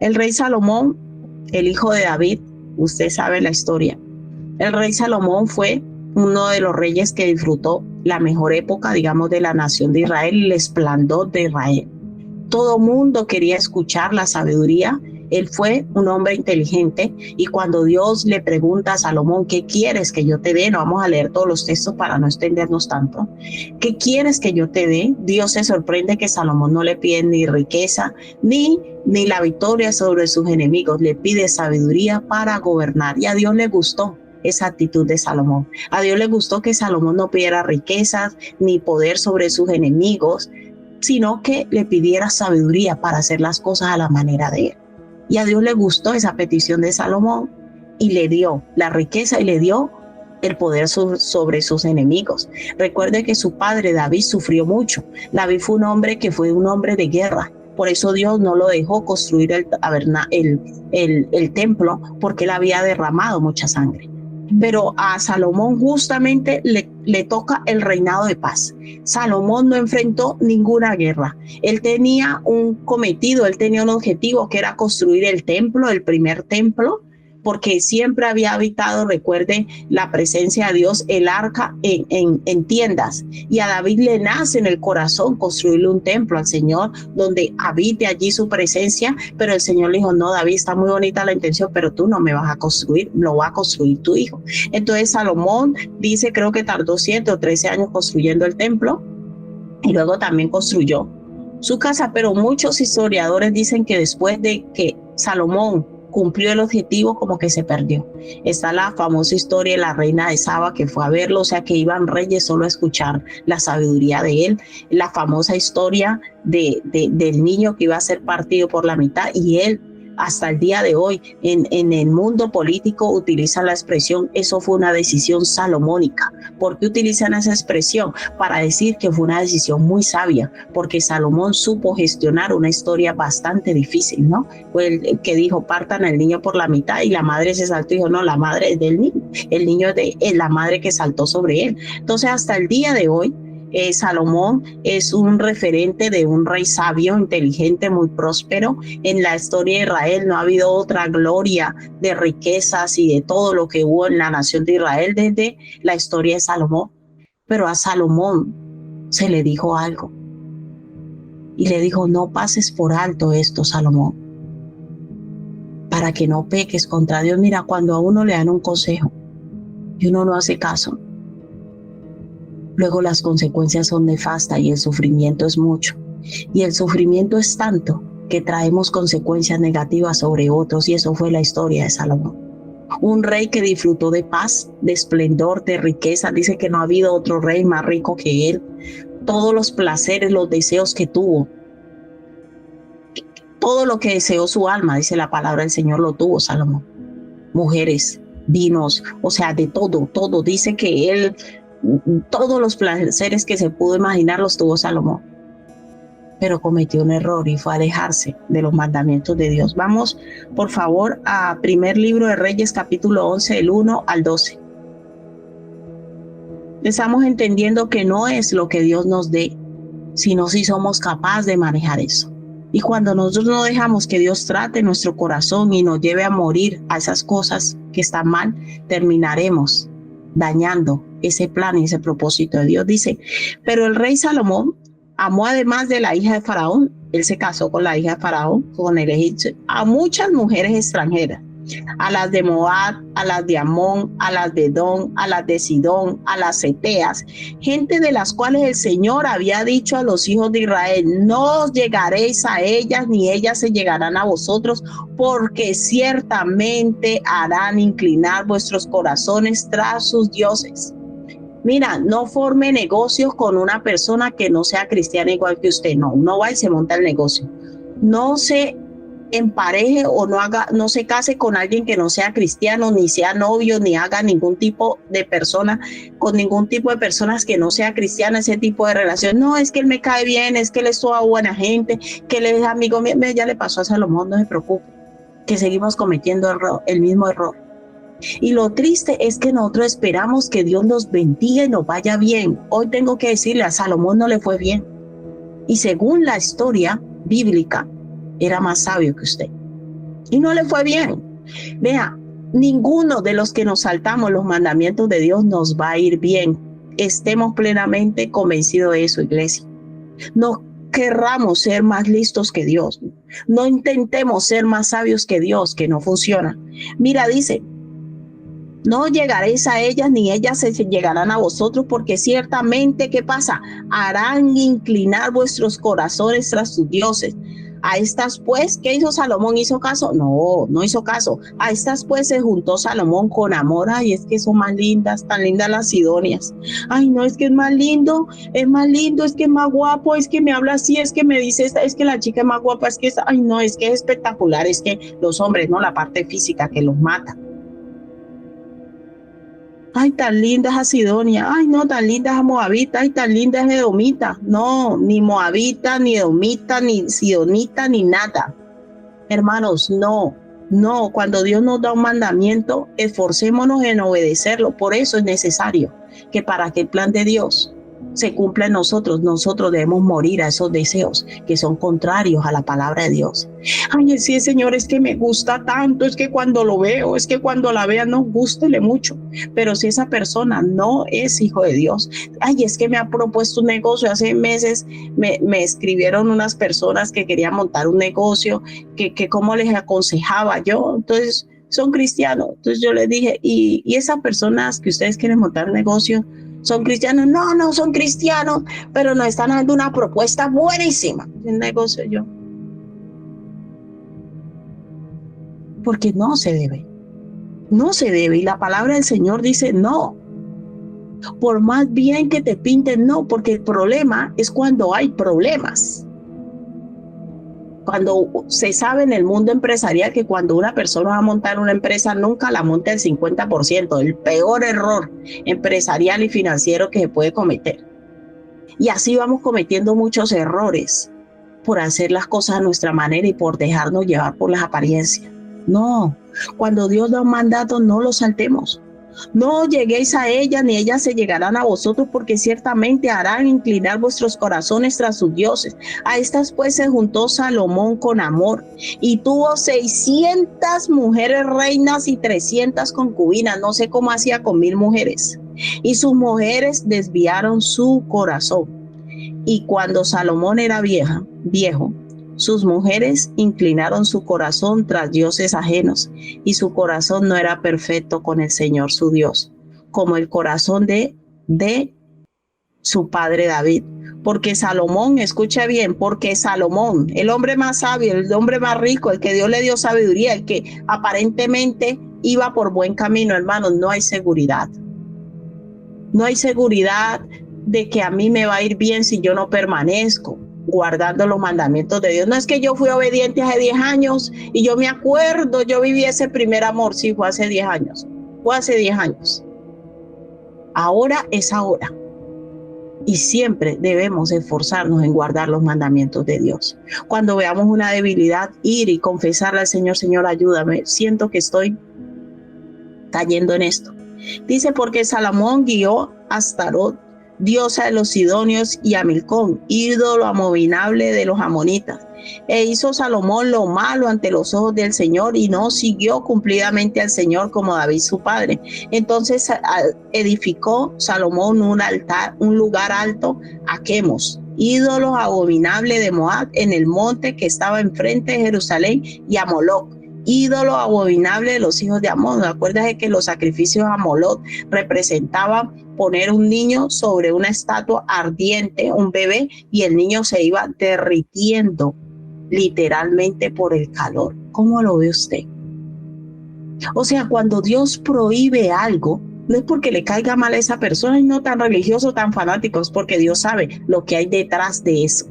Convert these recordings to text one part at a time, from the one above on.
El rey Salomón, el hijo de David, usted sabe la historia. El rey Salomón fue uno de los reyes que disfrutó la mejor época, digamos, de la nación de Israel, el esplendor de Israel. Todo mundo quería escuchar la sabiduría. Él fue un hombre inteligente y cuando Dios le pregunta a Salomón, ¿qué quieres que yo te dé? No vamos a leer todos los textos para no extendernos tanto. ¿Qué quieres que yo te dé? Dios se sorprende que Salomón no le pide ni riqueza ni la victoria sobre sus enemigos. Le pide sabiduría para gobernar y a Dios le gustó esa actitud de Salomón. A Dios le gustó que Salomón no pidiera riquezas ni poder sobre sus enemigos, sino que le pidiera sabiduría para hacer las cosas a la manera de él. Y a Dios le gustó esa petición de Salomón y le dio la riqueza y le dio el poder sobre sus enemigos. Recuerde que su padre David sufrió mucho. David fue un hombre que fue un hombre de guerra. Por eso Dios no lo dejó construir el templo, porque él había derramado mucha sangre. Pero a Salomón justamente le toca el reinado de paz. Salomón no enfrentó ninguna guerra. Él tenía un cometido, él tenía un objetivo que era construir el templo, el primer templo, porque siempre había habitado, recuerde, la presencia de Dios, el arca en tiendas. Y a David le nace en el corazón construirle un templo al Señor, donde habite allí su presencia, pero el Señor le dijo, no, David, está muy bonita la intención, pero tú no me vas a construir, lo va a construir tu hijo. Entonces Salomón dice, creo que tardó 7 o 13 años construyendo el templo, y luego también construyó su casa, pero muchos historiadores dicen que después de que Salomón cumplió el objetivo, como que se perdió. Está la famosa historia de la reina de Saba que fue a verlo, o sea que iban reyes solo a escuchar la sabiduría de él. La famosa historia del niño que iba a ser partido por la mitad y él, hasta el día de hoy, en el mundo político utilizan la expresión, eso fue una decisión salomónica. ¿Por qué utilizan esa expresión? Para decir que fue una decisión muy sabia, porque Salomón supo gestionar una historia bastante difícil, ¿no? Fue el que dijo, partan el niño por la mitad, y la madre se saltó y dijo, no, la madre es del niño, el niño es de la madre que saltó sobre él. Entonces, hasta el día de hoy, Salomón es un referente de un rey sabio, inteligente, muy próspero. En la historia de Israel no ha habido otra gloria de riquezas y de todo lo que hubo en la nación de Israel desde la historia de Salomón. Pero a Salomón se le dijo algo y le dijo, no pases por alto esto, Salomón, para que no peques contra Dios. Mira, cuando a uno le dan un consejo y uno no hace caso, luego las consecuencias son nefastas y el sufrimiento es mucho. Y el sufrimiento es tanto que traemos consecuencias negativas sobre otros, y eso fue la historia de Salomón. Un rey que disfrutó de paz, de esplendor, de riqueza. Dice que no ha habido otro rey más rico que él. Todos los placeres, los deseos que tuvo, todo lo que deseó su alma, dice la palabra del Señor, lo tuvo Salomón. Mujeres, vinos, o sea, de todo, todo. Dice que él, todos los placeres que se pudo imaginar los tuvo Salomón, pero cometió un error y fue a alejarse de los mandamientos de Dios. Vamos, por favor, a primer libro de Reyes, capítulo 11, del 1 al 12. Estamos entendiendo que no es lo que Dios nos dé, sino si somos capaces de manejar eso. Y cuando nosotros no dejamos que Dios trate nuestro corazón y nos lleve a morir a esas cosas que están mal, terminaremos dañando ese plan y ese propósito de Dios. Dice, pero el rey Salomón amó, además de la hija de Faraón, él se casó con la hija de Faraón, con el egipcio, a muchas mujeres extranjeras, a las de Moab, a las de Amón, a las de Edom, a las de Sidón, a las Eteas, gente de las cuales el Señor había dicho a los hijos de Israel, no os llegaréis a ellas, ni ellas se llegarán a vosotros, porque ciertamente harán inclinar vuestros corazones tras sus dioses. Mira, no forme negocios con una persona que no sea cristiana igual que usted. No va y se monta el negocio. No se empareje o no se case con alguien que no sea cristiano, ni sea novio, ni haga ningún tipo de persona, con ningún tipo de personas que no sea cristiana, ese tipo de relación. No, es que él me cae bien, es que él es toda buena gente, que él es amigo mío. Ya le pasó a Salomón, no se preocupe, que seguimos cometiendo el mismo error. Y lo triste es que nosotros esperamos que Dios nos bendiga y nos vaya bien. Hoy tengo que decirle, a Salomón no le fue bien. Y según la historia bíblica, era más sabio que usted. y no le fue bien. Vea, ninguno de los que nos saltamos los mandamientos de Dios nos va a ir bien. Estemos plenamente convencidos de eso, iglesia. No querramos ser más listos que Dios. No intentemos ser más sabios que Dios, que no funciona. Mira, dice, no llegaréis a ellas ni ellas se llegarán a vosotros, porque ciertamente, ¿qué pasa? Harán inclinar vuestros corazones tras sus dioses. A estas pues, ¿qué hizo Salomón? ¿Hizo caso? No, no hizo caso. A estas pues se juntó Salomón con amor. Ay, es que son más lindas, tan lindas las sidonias. Ay, no, es que es más lindo, es que es más guapo, es que me habla así, es que me dice esta, es que la chica es más guapa, es que es, ay, no, es que es espectacular, es que los hombres, no, la parte física que los mata. Ay, tan linda es Sidonia. Ay, no, tan linda es Moabita. Ay, tan linda es Edomita. No, ni Moabita, ni Edomita, ni Sidonita, ni nada. Hermanos, no, no. Cuando Dios nos da un mandamiento, esforcémonos en obedecerlo. Por eso es necesario que para que el plan de Dios se cumpla en nosotros, nosotros debemos morir a esos deseos que son contrarios a la palabra de Dios. Ay, sí, Señor, es que me gusta tanto, es que cuando lo veo, es que cuando la vea, no, gústele mucho. Pero si esa persona no es hijo de Dios, ay, es que me ha propuesto un negocio. Hace meses me escribieron unas personas que querían montar un negocio, que cómo les aconsejaba yo. Entonces, son cristianos. Entonces yo les dije, y esas personas que ustedes quieren montar un negocio, ¿son cristianos? No, no son cristianos, pero nos están dando una propuesta buenísima. El negocio yo. Porque no se debe. No se debe. Y la palabra del Señor dice no. Por más bien que te pinten, no, porque el problema es cuando hay problemas. Cuando se sabe en el mundo empresarial que cuando una persona va a montar una empresa, nunca la monta el 50%, el peor error empresarial y financiero que se puede cometer. Y así vamos cometiendo muchos errores por hacer las cosas a nuestra manera y por dejarnos llevar por las apariencias. No, cuando Dios da un mandato, no lo saltemos. No lleguéis a ellas, ni ellas se llegarán a vosotros, porque ciertamente harán inclinar vuestros corazones tras sus dioses. A estas pues se juntó Salomón con amor, y tuvo 600 mujeres reinas y 300 concubinas. No sé cómo hacía con 1000 mujeres. Y sus mujeres desviaron su corazón. Y cuando Salomón era viejo, sus mujeres inclinaron su corazón tras dioses ajenos, y su corazón no era perfecto con el Señor su Dios, como el corazón de su padre David. Porque Salomón, escucha bien, porque Salomón, el hombre más sabio, el hombre más rico, el que Dios le dio sabiduría, el que aparentemente iba por buen camino, hermanos, no hay seguridad. No hay seguridad de que a mí me va a ir bien si yo no permanezco guardando los mandamientos de Dios. No es que yo fui obediente hace 10 años y yo me acuerdo, yo viví ese primer amor, sí, fue hace 10 años, fue hace 10 años. Ahora es ahora. Y siempre debemos esforzarnos en guardar los mandamientos de Dios. Cuando veamos una debilidad, ir y confesarle al Señor, Señor, ayúdame, siento que estoy cayendo en esto. Dice, porque Salomón guió a Astarot, diosa de los sidonios, y a Milcón, ídolo abominable de los amonitas. E hizo Salomón lo malo ante los ojos del Señor, y no siguió cumplidamente al Señor como David su padre. Entonces edificó Salomón un altar, un lugar alto a Quemos, ídolo abominable de Moab, en el monte que estaba enfrente de Jerusalén, y a Moloc, ídolo abominable de los hijos de Amón. Acuérdate que los sacrificios a Moloc representaban poner un niño sobre una estatua ardiente, un bebé, y el niño se iba derritiendo literalmente por el calor. ¿Cómo lo ve usted? O sea, cuando Dios prohíbe algo, no es porque le caiga mal a esa persona, y no tan religioso, tan fanático, es porque Dios sabe lo que hay detrás de eso.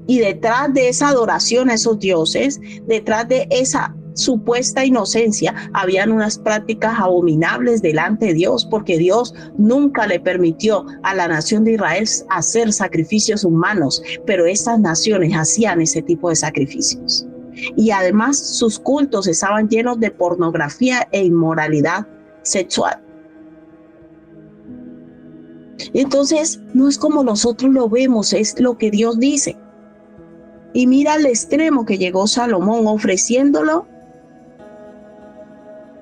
Y detrás de esa adoración a esos dioses, detrás de esa supuesta inocencia, habían unas prácticas abominables delante de Dios, porque Dios nunca le permitió a la nación de Israel hacer sacrificios humanos, pero estas naciones hacían ese tipo de sacrificios. Y además sus cultos estaban llenos de pornografía e inmoralidad sexual. Entonces, no es como nosotros lo vemos, es lo que Dios dice. Y mira al extremo que llegó Salomón, ofreciéndolo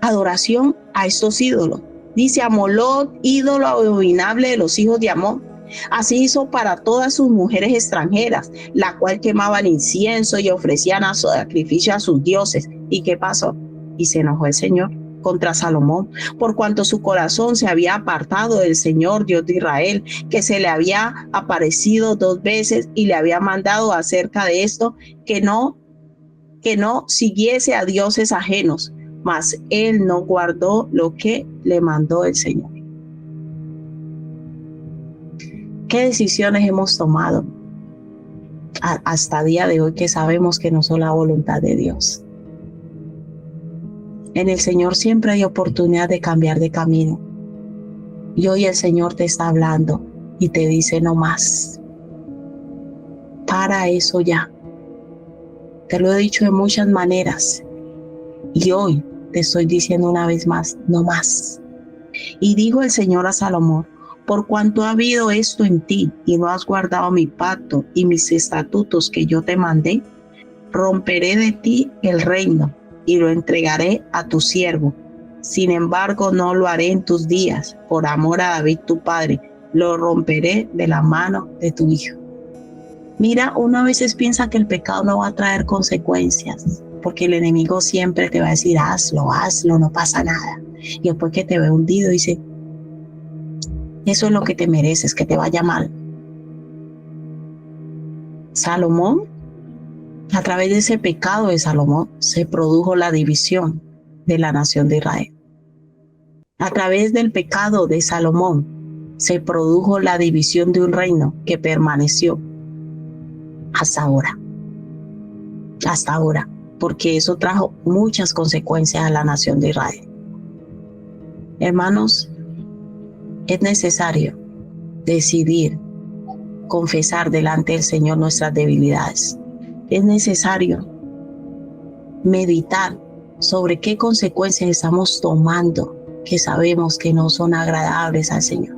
adoración a estos ídolos. Dice a Moloc, ídolo abominable de los hijos de Amón. Así hizo para todas sus mujeres extranjeras, la cual quemaban incienso y ofrecían a sacrificio a sus dioses. ¿Y qué pasó? Y se enojó el Señor contra Salomón, por cuanto su corazón se había apartado del Señor Dios de Israel, que se le había aparecido 2 veces y le había mandado acerca de esto que no siguiese a dioses ajenos, mas él no guardó lo que le mandó el Señor. ¿Qué decisiones hemos tomado hasta el día de hoy que sabemos que no son la voluntad de Dios? En el Señor siempre hay oportunidad de cambiar de camino. Y hoy el Señor te está hablando y te dice no más. Para eso ya. Te lo he dicho de muchas maneras. Y hoy te estoy diciendo una vez más, no más. Y dijo el Señor a Salomón: por cuanto ha habido esto en ti y no has guardado mi pacto y mis estatutos que yo te mandé, romperé de ti el reino y lo entregaré a tu siervo. Sin embargo, no lo haré en tus días, por amor a David tu padre, lo romperé de la mano de tu hijo. Mira, uno a veces piensa que el pecado no va a traer consecuencias, porque el enemigo siempre te va a decir, hazlo, no pasa nada. Y después que te ve hundido, dice, eso es lo que te mereces, que te vaya mal. Salomón, a través de ese pecado de Salomón, se produjo la división de la nación de Israel. A través del pecado de Salomón, se produjo la división de un reino que permaneció hasta ahora. Hasta ahora, porque eso trajo muchas consecuencias a la nación de Israel. Hermanos, es necesario decidir confesar delante del Señor nuestras debilidades. Es necesario meditar sobre qué consecuencias estamos tomando que sabemos que no son agradables al Señor.